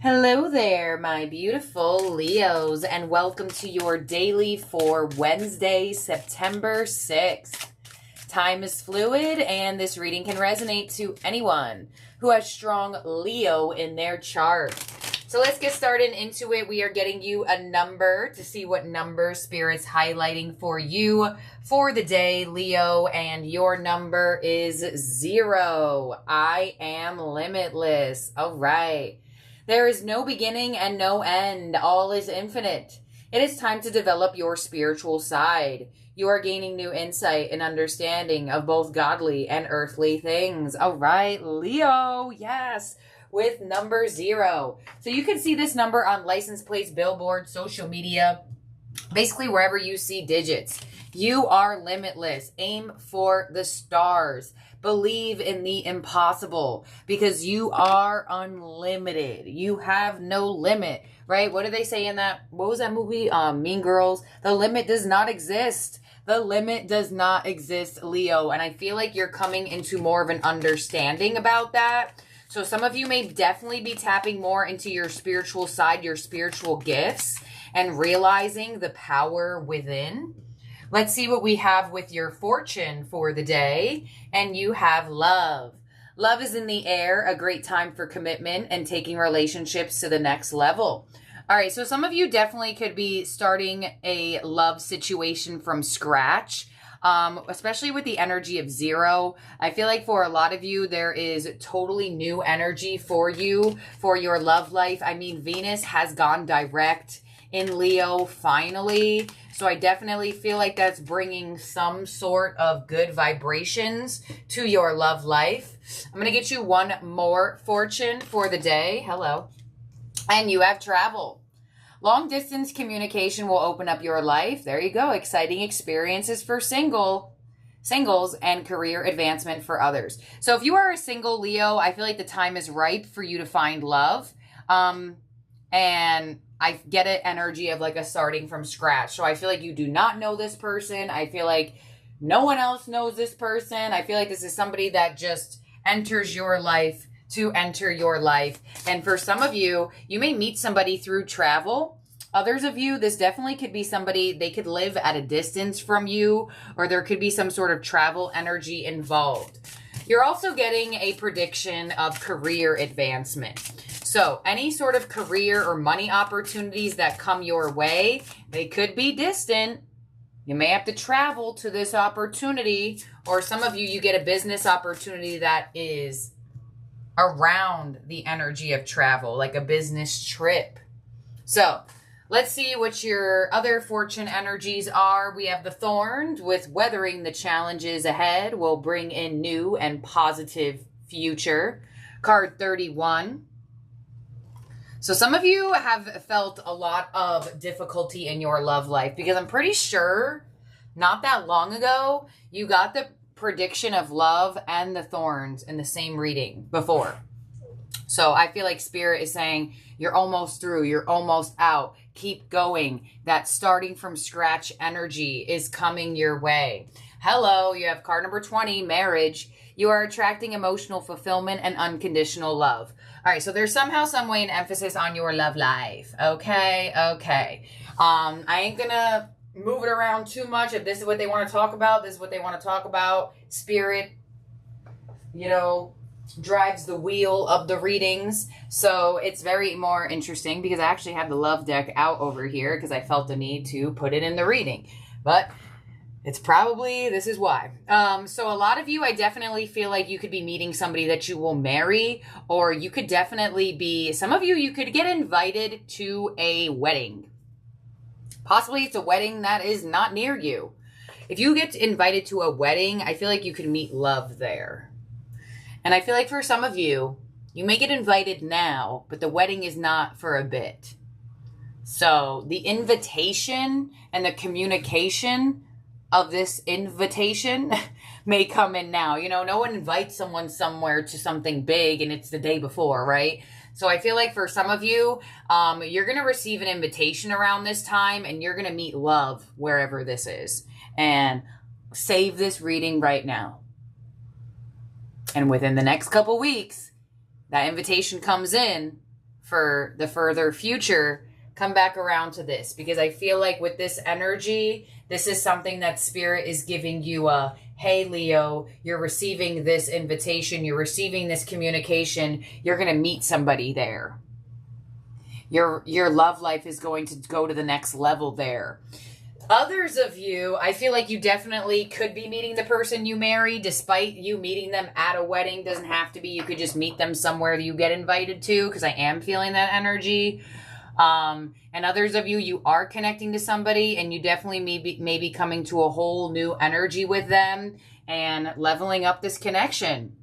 Hello there, my beautiful Leos, and welcome to your daily for Wednesday, September 6th. Time is fluid, and this reading can resonate to anyone who has strong Leo in their chart. So let's get started into it. We are getting you a number to see what number Spirit's highlighting for you for the day, Leo, and your number is 0. I am limitless. All right. There is no beginning and no end. All is infinite. It is time to develop your spiritual side. You are gaining new insight and understanding of both godly and earthly things. All right, Leo, yes, with number 0. So you can see this number on license plates, billboards, social media, basically wherever you see digits. You are limitless. Aim for the stars. Believe in the impossible because you are unlimited. You have no limit, right? What do they say in that? What was that movie? Mean Girls. The limit does not exist. The limit does not exist, Leo. And I feel like you're coming into more of an understanding about that. So some of you may definitely be tapping more into your spiritual side, your spiritual gifts, and realizing the power within. Let's see what we have with your fortune for the day. And you have love. Love is in the air, a great time for commitment and taking relationships to the next level. All right, so some of you definitely could be starting a love situation from scratch, especially with the energy of 0. I feel like for a lot of you, there is totally new energy for you, for your love life. I mean, Venus has gone direct in Leo finally. So I definitely feel like that's bringing some sort of good vibrations to your love life. I'm going to get you one more fortune for the day. Hello. And you have travel. Long distance communication will open up your life. There you go. Exciting experiences for singles and career advancement for others. So if you are a single Leo, I feel like the time is ripe for you to find love. And I get an energy of like a starting from scratch. So I feel like you do not know this person. I feel like no one else knows this person. I feel like this is somebody that just enters your life to enter your life. And for some of you, you may meet somebody through travel. Others of you, this definitely could be somebody, they could live at a distance from you, or there could be some sort of travel energy involved. You're also getting a prediction of career advancement. So any sort of career or money opportunities that come your way, they could be distant. You may have to travel to this opportunity, or some of you get a business opportunity that is around the energy of travel, like a business trip. So let's see what your other fortune energies are. We have the Thorns with weathering the challenges ahead will bring in new and positive future. Card 31. So some of you have felt a lot of difficulty in your love life because I'm pretty sure not that long ago, you got the prediction of love and the Thorns in the same reading before. So I feel like Spirit is saying you're almost through, you're almost out. Keep going. That starting from scratch energy is coming your way. Hello, you have card number 20, marriage. You are attracting emotional fulfillment and unconditional love. All right, so there's somehow, some way, an emphasis on your love life. Okay. I ain't gonna move it around too much. If this is what they want to talk about, this is what they want to talk about. Spirit, drives the wheel of the readings. So it's very more interesting because I actually have the love deck out over here because I felt the need to put it in the reading. But it's probably, this is why. So a lot of you, I definitely feel like you could be meeting somebody that you will marry, or you could definitely be, some of you could get invited to a wedding. Possibly it's a wedding that is not near you. If you get invited to a wedding, I feel like you could meet love there. And I feel like for some of you, you may get invited now, but the wedding is not for a bit. So the invitation and the communication of this invitation may come in now. No one invites someone somewhere to something big and it's the day before, right? So I feel like for some of you, you're going to receive an invitation around this time and you're going to meet love wherever this is. And save this reading right now. And within the next couple weeks, that invitation comes in for the further future, come back around to this, because I feel like with this energy, this is something that Spirit is giving you a, hey, Leo, you're receiving this invitation, you're receiving this communication, you're going to meet somebody there. Your love life is going to go to the next level there. Others of you, I feel like you definitely could be meeting the person you marry, despite you meeting them at a wedding. Doesn't have to be. You could just meet them somewhere that you get invited to, because I am feeling that energy. And others of you, you are connecting to somebody, and you definitely may be coming to a whole new energy with them and leveling up this connection.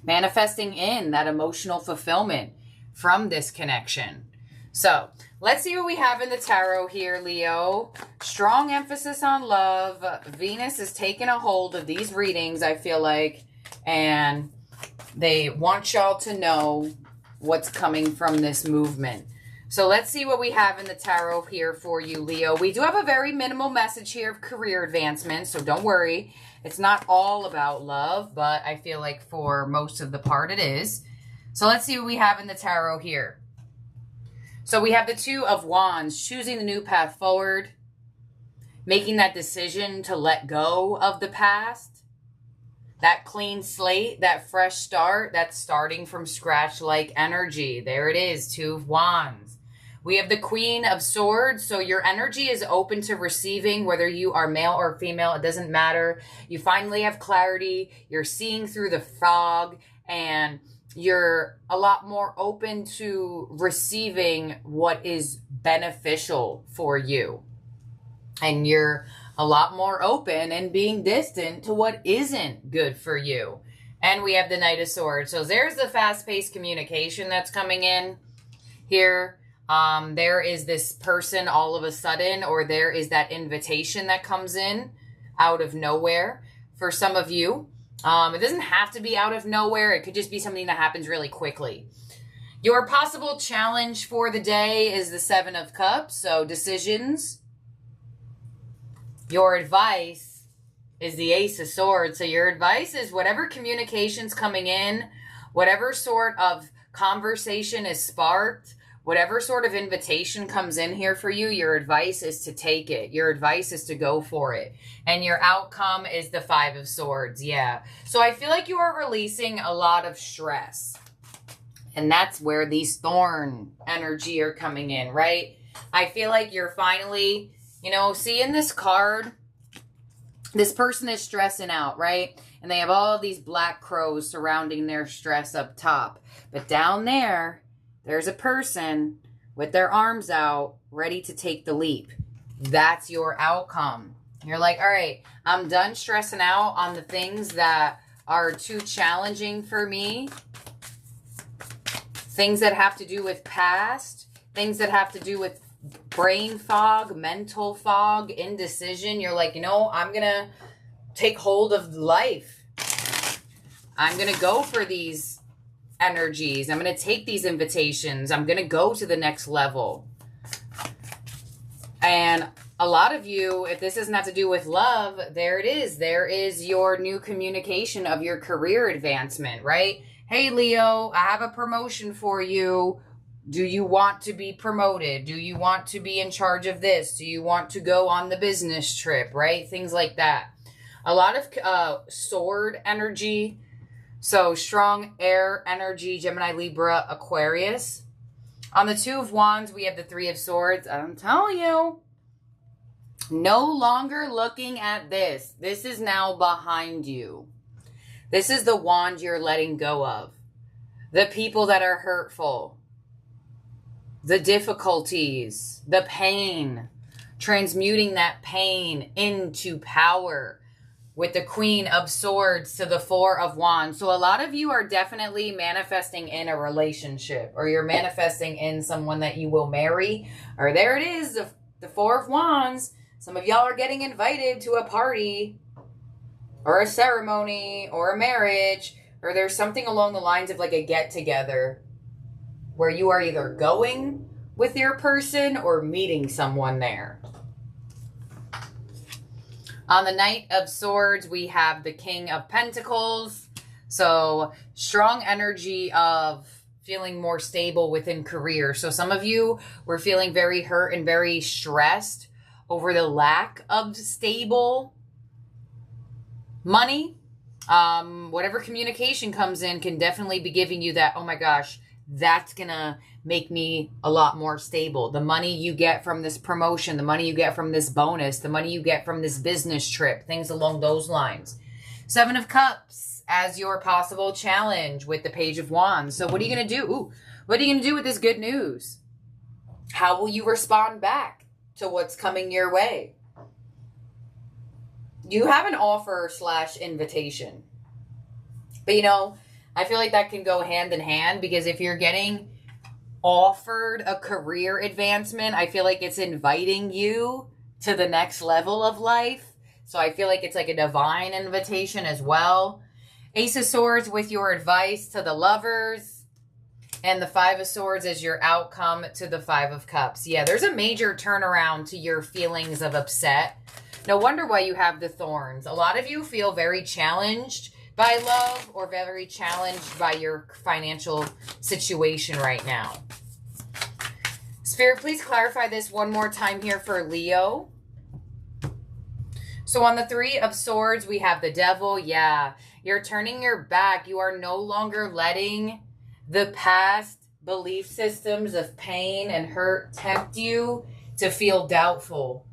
Manifesting in that emotional fulfillment from this connection. So, let's see what we have in the tarot here, Leo. Strong emphasis on love. Venus is taking a hold of these readings, I feel like, and they want y'all to know what's coming from this movement. So let's see what we have in the tarot here for you, Leo. We do have a very minimal message here of career advancement, so don't worry. It's not all about love, but I feel like for most of the part it is. So let's see what we have in the tarot here. So we have the Two of Wands, choosing the new path forward, making that decision to let go of the past, that clean slate, that fresh start, that starting from scratch-like energy. There it is, Two of Wands. We have the Queen of Swords, so your energy is open to receiving, whether you are male or female, it doesn't matter. You finally have clarity, you're seeing through the fog, and you're a lot more open to receiving what is beneficial for you. And you're a lot more open and being distant to what isn't good for you. And we have the Knight of Swords. So there's the fast-paced communication that's coming in here. There is this person all of a sudden, or there is that invitation that comes in out of nowhere for some of you. It doesn't have to be out of nowhere. It could just be something that happens really quickly. Your possible challenge for the day is the Seven of Cups, so decisions. Your advice is the Ace of Swords. So your advice is whatever communication's coming in, whatever sort of conversation is sparked, whatever sort of invitation comes in here for you, your advice is to take it. Your advice is to go for it. And your outcome is the Five of Swords. Yeah. So I feel like you are releasing a lot of stress. And that's where these thorn energy are coming in, right? I feel like you're finally, seeing this card, this person is stressing out, right? And they have all these black crows surrounding their stress up top. But down there, there's a person with their arms out, ready to take the leap. That's your outcome. You're like, all right, I'm done stressing out on the things that are too challenging for me. Things that have to do with past. Things that have to do with brain fog, mental fog, indecision. You're like, I'm going to take hold of life. I'm going to go for these energies. I'm going to take these invitations. I'm going to go to the next level. And a lot of you, if this doesn't have to do with love, there it is. There is your new communication of your career advancement, right? Hey, Leo, I have a promotion for you. Do you want to be promoted? Do you want to be in charge of this? Do you want to go on the business trip, right? Things like that. A lot of sword energy. So strong air energy, Gemini, Libra, Aquarius. On the Two of Wands, we have the Three of Swords. I'm telling you, no longer looking at this. This is now behind you. This is the wand you're letting go of. The people that are hurtful. The difficulties. The pain. Transmuting that pain into power. With the Queen of Swords to the Four of Wands. So a lot of you are definitely manifesting in a relationship. Or you're manifesting in someone that you will marry. Or there it is, the Four of Wands. Some of y'all are getting invited to a party. Or a ceremony. Or a marriage. Or there's something along the lines of like a get-together. Where you are either going with your person or meeting someone there. On the Knight of Swords, we have the King of Pentacles. So, strong energy of feeling more stable within career. So some of you were feeling very hurt and very stressed over the lack of stable money. Whatever communication comes in can definitely be giving you that, oh my gosh, that's gonna make me a lot more stable. The money you get from this promotion, the money you get from this bonus, the money you get from this business trip, things along those lines. 7 of Cups as your possible challenge with the Page of Wands. So what are you going to do? Ooh, what are you going to do with this good news? How will you respond back to what's coming your way? You have an offer / invitation. But you know, I feel like that can go hand in hand, because if you're getting offered a career advancement, I feel like it's inviting you to the next level of life. So I feel like it's like a divine invitation as well. Ace of Swords with your advice to the lovers. And the 5 of Swords as your outcome to the 5 of Cups. Yeah, there's a major turnaround to your feelings of upset. No wonder why you have the thorns. A lot of you feel very challenged by love or very challenged by your financial situation right now. Spirit, please clarify this one more time here for Leo. So on the 3 of Swords, we have the Devil. Yeah, you're turning your back. You are no longer letting the past belief systems of pain and hurt tempt you to feel doubtful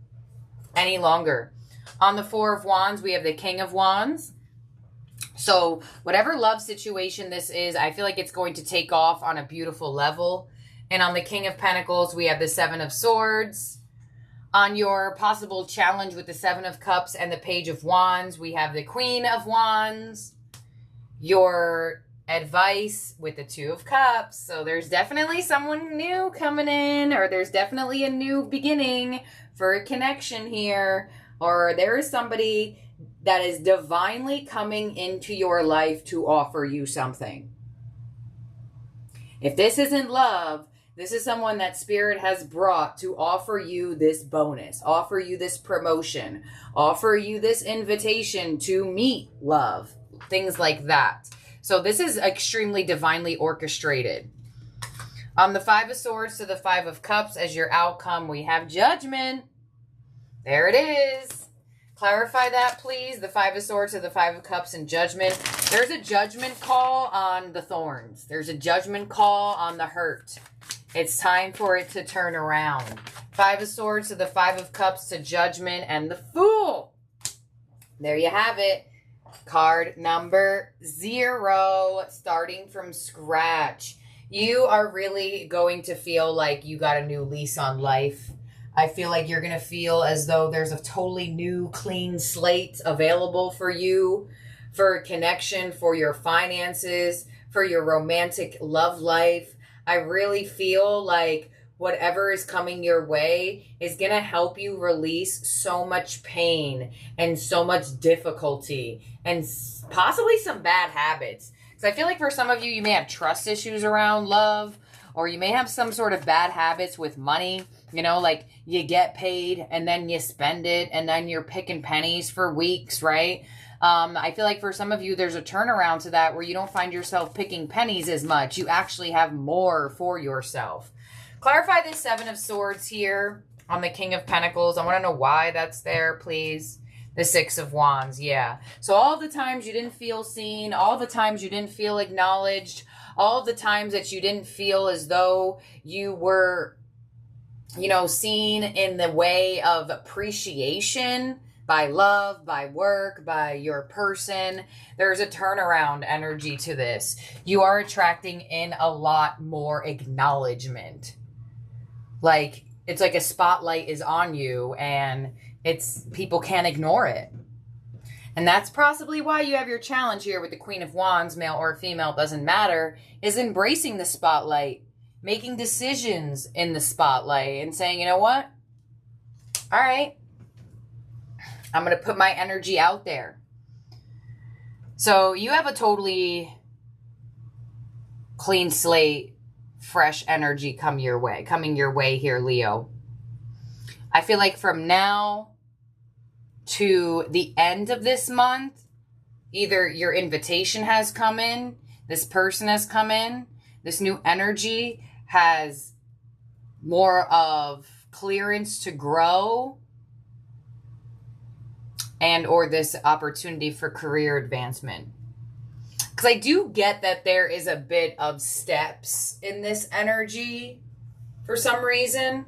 any longer. On the 4 of Wands, we have the King of Wands. So whatever love situation this is, I feel like it's going to take off on a beautiful level. And on the King of Pentacles, we have the 7 of Swords. On your possible challenge with the 7 of Cups and the Page of Wands, we have the Queen of Wands. Your advice with the 2 of Cups. So there's definitely someone new coming in, or there's definitely a new beginning for a connection here, or there is somebody that is divinely coming into your life to offer you something. If this isn't love, this is someone that Spirit has brought to offer you this bonus, offer you this promotion, offer you this invitation to meet love, things like that. So this is extremely divinely orchestrated. On the 5 of Swords to the 5 of Cups as your outcome, we have Judgment. There it is. Clarify that, please. The 5 of Swords to the 5 of Cups and Judgment. There's a judgment call on the thorns. There's a judgment call on the hurt. It's time for it to turn around. 5 of Swords to the 5 of Cups to Judgment and the Fool. There you have it. Card number 0, starting from scratch. You are really going to feel like you got a new lease on life. I feel like you're going to feel as though there's a totally new, clean slate available for you, for a connection, for your finances, for your romantic love life. I really feel like whatever is coming your way is going to help you release so much pain and so much difficulty and possibly some bad habits. Because I feel like for some of you, you may have trust issues around love, or you may have some sort of bad habits with money. You know, like you get paid and then you spend it and then you're picking pennies for weeks, right? I feel like for some of you, there's a turnaround to that where you don't find yourself picking pennies as much. You actually have more for yourself. Clarify this 7 of Swords here on the King of Pentacles. I want to know why that's there, please. The 6 of Wands, yeah. So all the times you didn't feel seen, all the times you didn't feel acknowledged, all the times that you didn't feel as though you were, you know, seen in the way of appreciation by love, by work, by your person. There's a turnaround energy to this. You are attracting in a lot more acknowledgement. Like, it's like a spotlight is on you and people can't ignore it. And that's possibly why you have your challenge here with the Queen of Wands, male or female, doesn't matter, is embracing the spotlight, making decisions in the spotlight and saying, you know what? All right, I'm going to put my energy out there. So you have a totally clean slate, fresh energy coming your way here, Leo. I feel like from now to the end of this month, either your invitation has come in, this person has come in, This new energy has more of clearance to grow and or this opportunity for career advancement. Because I do get that there is a bit of steps in this energy for some reason.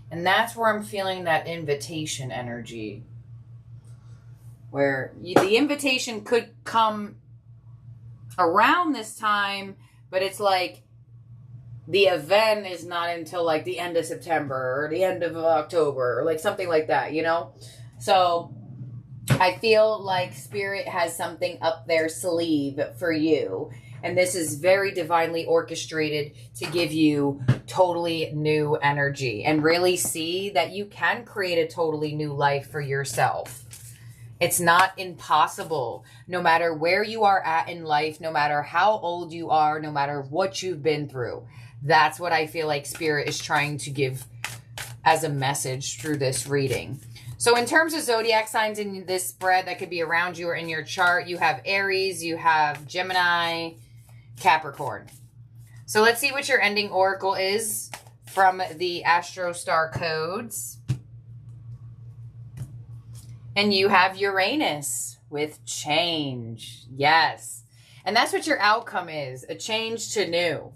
And that's where I'm feeling that invitation energy. Where the invitation could come around this time, but it's like the event is not until like the end of September or the end of October or like something like that, you know? So I feel like Spirit has something up their sleeve for you. And this is very divinely orchestrated to give you totally new energy and really see that you can create a totally new life for yourself. It's not impossible. No matter where you are at in life, no matter how old you are, no matter what you've been through. That's what I feel like Spirit is trying to give as a message through this reading. So in terms of zodiac signs in this spread that could be around you or in your chart, you have Aries, you have Gemini, Capricorn. So let's see what your ending oracle is from the Astro Star codes. And you have Uranus with change. Yes. And that's what your outcome is. A change to new.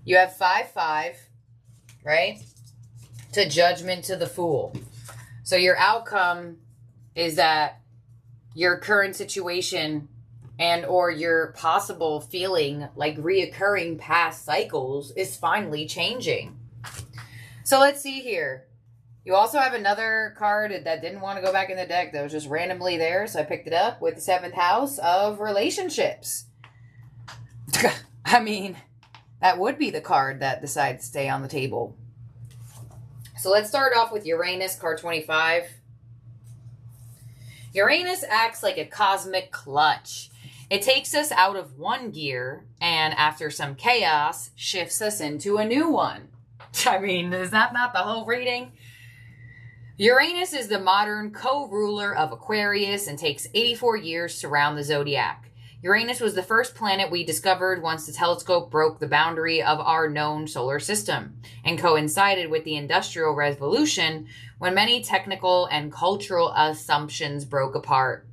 You have 5-5, right? To Judgment to the Fool. So your outcome is that your current situation and or your possible feeling like reoccurring past cycles is finally changing. So let's see here. You also have another card that didn't want to go back in the deck that was just randomly there. So I picked it up with the 7th house of relationships. I mean, that would be the card that decides to stay on the table. So let's start off with Uranus, card 25. Uranus acts like a cosmic clutch. It takes us out of one gear and after some chaos, shifts us into a new one. I mean, is that not the whole reading? Uranus is the modern co-ruler of Aquarius and takes 84 years to round the zodiac. Uranus was the first planet we discovered once the telescope broke the boundary of our known solar system and coincided with the Industrial Revolution when many technical and cultural assumptions broke apart.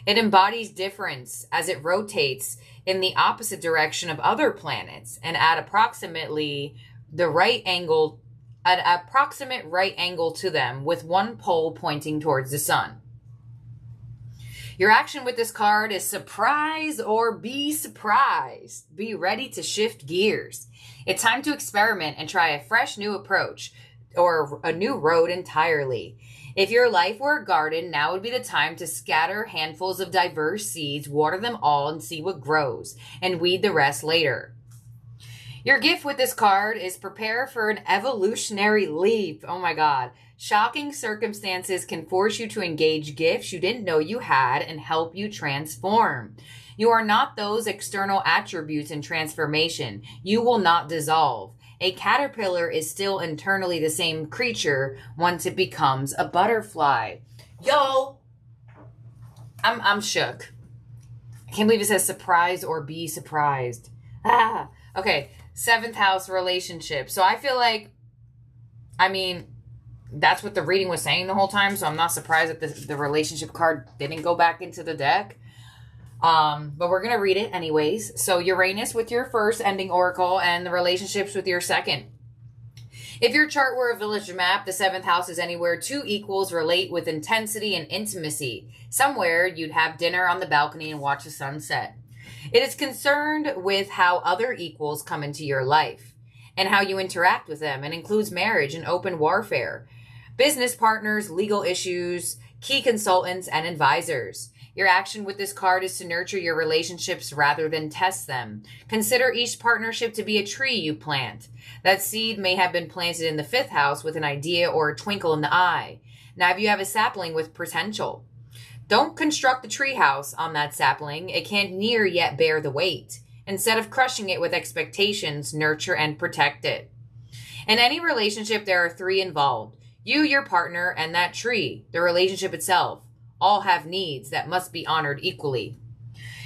It embodies difference as it rotates in the opposite direction of other planets and at approximately the right angle at an approximate right angle to them with one pole pointing towards the sun. Your action with this card is surprise or be surprised. Be ready to shift gears. It's time to experiment and try a fresh new approach or a new road entirely. If your life were a garden, now would be the time to scatter handfuls of diverse seeds, water them all and see what grows, and weed the rest later. Your gift with this card is prepare for an evolutionary leap. Oh my God. Shocking circumstances can force you to engage gifts you didn't know you had and help you transform. You are not those external attributes in transformation. You will not dissolve. A caterpillar is still internally the same creature once it becomes a butterfly. Yo, I'm shook. I can't believe it says surprise or be surprised. Okay. 7th house relationship. So I feel like, I mean, that's what the reading was saying the whole time. So I'm not surprised that the relationship card didn't go back into the deck. But we're going to read it anyways. So Uranus with your first ending oracle and the relationships with your second. If your chart were a village map, the 7th house is anywhere two equals relate with intensity and intimacy. Somewhere you'd have dinner on the balcony and watch the sunset. It is concerned with how other equals come into your life and how you interact with them and includes marriage and open warfare, business partners, legal issues, key consultants, and advisors. Your action with this card is to nurture your relationships rather than test them. Consider each partnership to be a tree you plant. That seed may have been planted in the 5th house with an idea or a twinkle in the eye. Now you have a sapling with potential. Don't construct a tree house on that sapling. It can't near yet bear the weight. Instead of crushing it with expectations, nurture and protect it. In any relationship, there are 3 involved. You, your partner, and that tree, the relationship itself, all have needs that must be honored equally.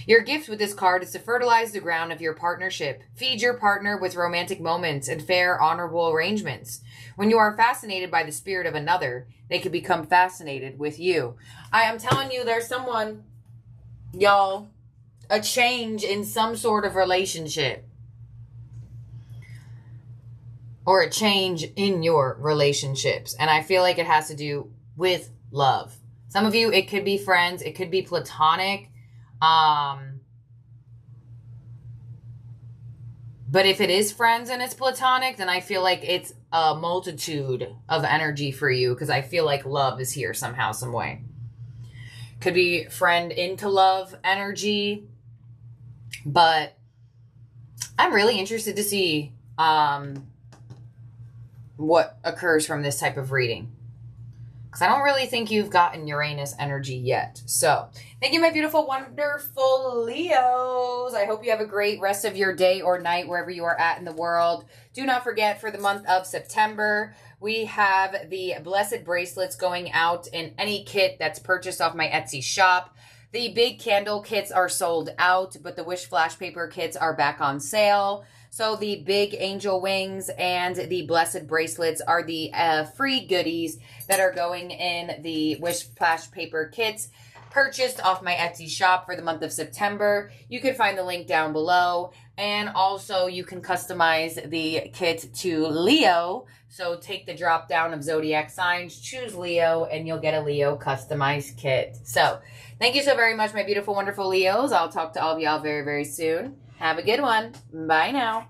Your gift with this card is to fertilize the ground of your partnership. Feed your partner with romantic moments and fair, honorable arrangements. When you are fascinated by the spirit of another, they could become fascinated with you. I am telling you, there's someone, y'all, a change in some sort of relationship. Or a change in your relationships. And I feel like it has to do with love. Some of you, it could be friends. It could be platonic. But if it is friends and it's platonic, then I feel like it's a multitude of energy for you, because I feel like love is here somehow, some way. Could be friend into love energy. But I'm really interested to see what occurs from this type of reading, because I don't really think you've gotten Uranus energy yet. So thank you, my beautiful, wonderful Leos. I hope you have a great rest of your day or night wherever you are at in the world. Do not forget, for the month of September, we have the Blessed Bracelets going out in any kit that's purchased off my Etsy shop. The big candle kits are sold out, but the Wish Flash Paper kits are back on sale. So the big angel wings and the blessed bracelets are the free goodies that are going in the Wish Flash Paper kits purchased off my Etsy shop for the month of September. You can find the link down below. And also you can customize the kit to Leo. So take the drop down of zodiac signs, choose Leo, and you'll get a Leo customized kit. So thank you so very much, my beautiful, wonderful Leos. I'll talk to all of y'all very, very soon. Have a good one. Bye now.